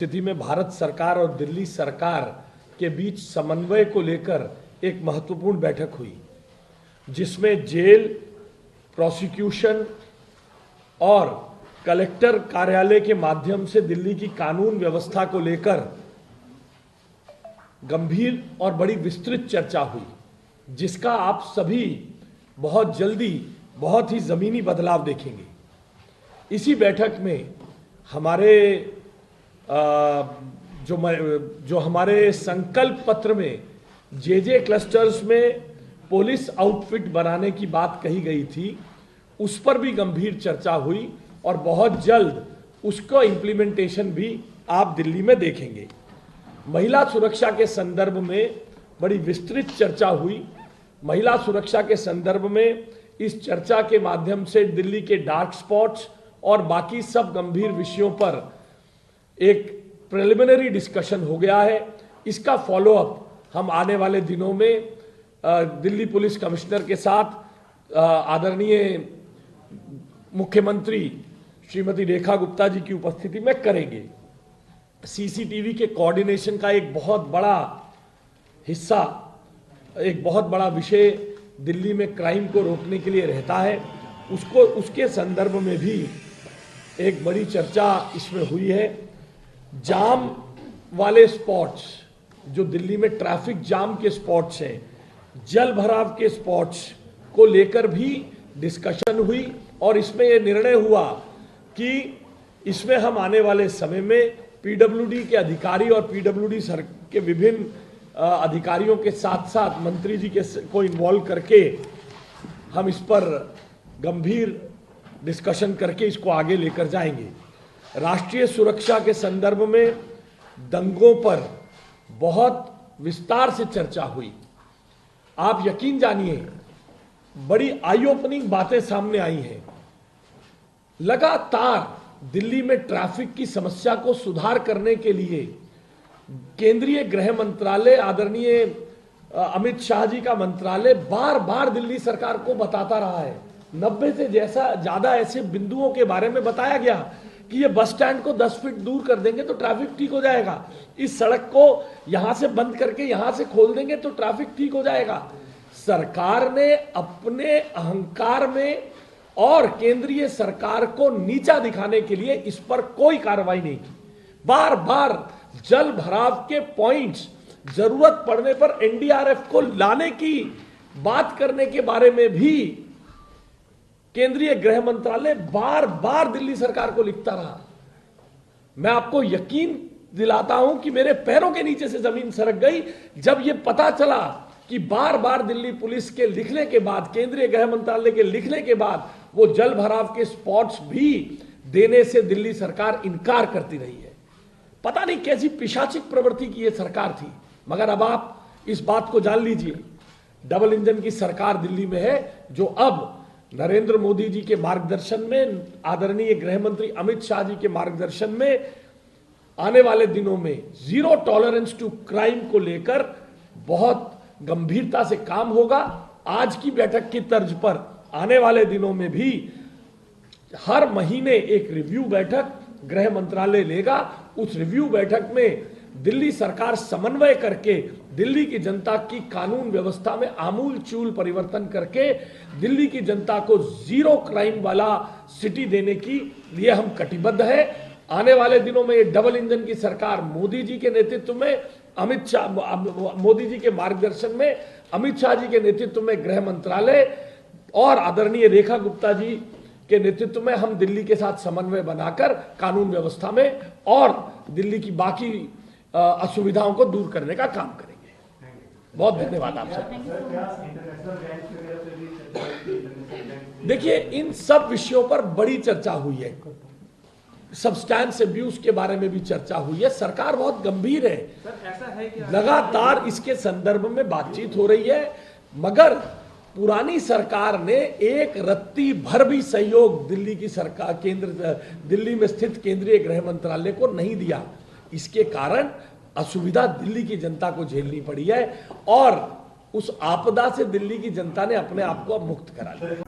स्थिति में भारत सरकार और दिल्ली सरकार के बीच समन्वय को लेकर एक महत्वपूर्ण बैठक हुई, जिसमें जेल, प्रोसिक्यूशन और कलेक्टर कार्यालय के माध्यम से दिल्ली की कानून व्यवस्था को लेकर गंभीर और बड़ी विस्तृत चर्चा हुई, जिसका आप सभी बहुत जल्दी बहुत ही जमीनी बदलाव देखेंगे। इसी बैठक में हमारे जो हमारे संकल्प पत्र में जे क्लस्टर्स में पुलिस आउटफिट बनाने की बात कही गई थी, उस पर भी गंभीर चर्चा हुई और बहुत जल्द उसका इम्प्लीमेंटेशन भी आप दिल्ली में देखेंगे। महिला सुरक्षा के संदर्भ में बड़ी विस्तृत चर्चा हुई। महिला सुरक्षा के संदर्भ में इस चर्चा के माध्यम से दिल्ली के डार्क स्पॉट्स और बाकी सब गंभीर विषयों पर एक प्रिलिमिनरी डिस्कशन हो गया है। इसका फॉलोअप हम आने वाले दिनों में दिल्ली पुलिस कमिश्नर के साथ आदरणीय मुख्यमंत्री श्रीमती रेखा गुप्ता जी की उपस्थिति में करेंगे। सीसीटीवी के कोऑर्डिनेशन का एक बहुत बड़ा हिस्सा, एक बहुत बड़ा विषय दिल्ली में क्राइम को रोकने के लिए रहता है। उसके संदर्भ में भी एक बड़ी चर्चा इसमें हुई है। जाम वाले स्पॉट्स, जो दिल्ली में ट्रैफिक जाम के स्पॉट्स हैं, जल भराव के स्पॉट्स को लेकर भी डिस्कशन हुई और इसमें यह निर्णय हुआ कि इसमें हम आने वाले समय में पीडब्ल्यूडी के अधिकारी और पीडब्ल्यूडी सर के विभिन्न अधिकारियों के साथ साथ मंत्री जी को इन्वॉल्व करके हम इस पर गंभीर डिस्कशन करके इसको आगे लेकर जाएंगे। राष्ट्रीय सुरक्षा के संदर्भ में दंगों पर बहुत विस्तार से चर्चा हुई। आप यकीन जानिए, बड़ी आई ओपनिंग बातें सामने आई हैं। लगातार दिल्ली में ट्रैफिक की समस्या को सुधार करने के लिए केंद्रीय गृह मंत्रालय, आदरणीय अमित शाह जी का मंत्रालय बार बार दिल्ली सरकार को बताता रहा है। 90 से ज्यादा ऐसे बिंदुओं के बारे में बताया गया कि ये बस स्टैंड को 10 फीट दूर कर देंगे तो ट्रैफिक ठीक हो जाएगा, इस सड़क को यहां से बंद करके यहां से खोल देंगे तो ट्रैफिक ठीक हो जाएगा। सरकार ने अपने अहंकार में और केंद्रीय सरकार को नीचा दिखाने के लिए इस पर कोई कार्रवाई नहीं की। बार बार जल भराव के पॉइंट्स, जरूरत पड़ने पर एनडीआरएफ को लाने की बात करने के बारे में भी केंद्रीय गृह मंत्रालय बार बार दिल्ली सरकार को लिखता रहा। मैं आपको यकीन दिलाता हूं कि मेरे पैरों के नीचे से जमीन सरक गई जब यह पता चला कि बार बार दिल्ली पुलिस के लिखने के बाद, केंद्रीय गृह मंत्रालय के लिखने के बाद वो जल भराव के स्पॉट्स भी देने से दिल्ली सरकार इनकार करती रही है। पता नहीं कैसी पिशाचिक प्रवृत्ति की यह सरकार थी, मगर अब आप इस बात को जान लीजिए, डबल इंजन की सरकार दिल्ली में है, जो अब नरेंद्र मोदी जी के मार्गदर्शन में, आदरणीय गृह मंत्री अमित शाह जी के मार्गदर्शन में आने वाले दिनों में जीरो टॉलरेंस टू क्राइम को लेकर बहुत गंभीरता से काम होगा। आज की बैठक की तर्ज पर आने वाले दिनों में भी हर महीने एक रिव्यू बैठक गृह मंत्रालय लेगा। उस रिव्यू बैठक में दिल्ली सरकार समन्वय करके दिल्ली की जनता की कानून व्यवस्था में आमूल चूल परिवर्तन करके दिल्ली की जनता को जीरो क्राइम वाला सिटी देने की लिए हम कटिबद्ध है। आने वाले दिनों में ये डबल इंजन की सरकार मोदी जी के नेतृत्व में, मोदी जी के मार्गदर्शन में, अमित शाह जी के नेतृत्व में गृह मंत्रालय और आदरणीय रेखा गुप्ता जी के नेतृत्व में हम दिल्ली के साथ समन्वय बनाकर कानून व्यवस्था में और दिल्ली की बाकी असुविधाओं को दूर करने का काम करेंगे। बहुत धन्यवाद आप सब। देखिए, इन सब विषयों पर बड़ी चर्चा हुई है। सब्सटेंस अब्यूज के बारे में भी चर्चा हुई है। सरकार बहुत गंभीर है, लगातार इसके संदर्भ में बातचीत हो रही है, मगर पुरानी सरकार ने एक रत्ती भर भी सहयोग दिल्ली की सरकार, दिल्ली में स्थित केंद्रीय गृह मंत्रालय को नहीं दिया। इसके कारण असुविधा दिल्ली की जनता को झेलनी पड़ी है और उस आपदा से दिल्ली की जनता ने अपने आप को अब मुक्त करा लिया।